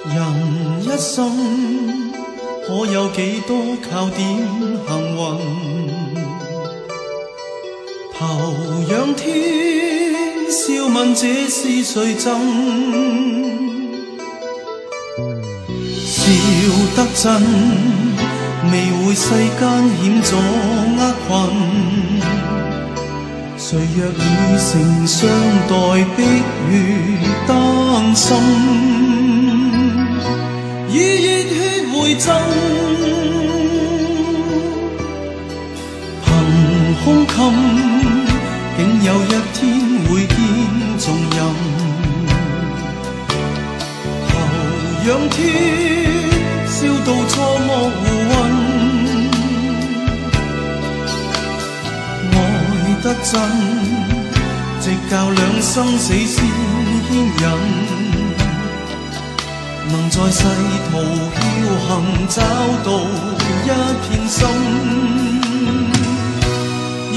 人一生可有幾多靠點幸運？頭仰天，笑問這是誰贈？笑得真，未會世間險阻厄困。誰若以誠相待，碧血丹心，以熱血回贈。憑胸襟，竟有一天會見眾人。頭仰天，笑到錯莫胡混。愛得真，直教兩生死先牽引。能在世途僥倖找到一片心，以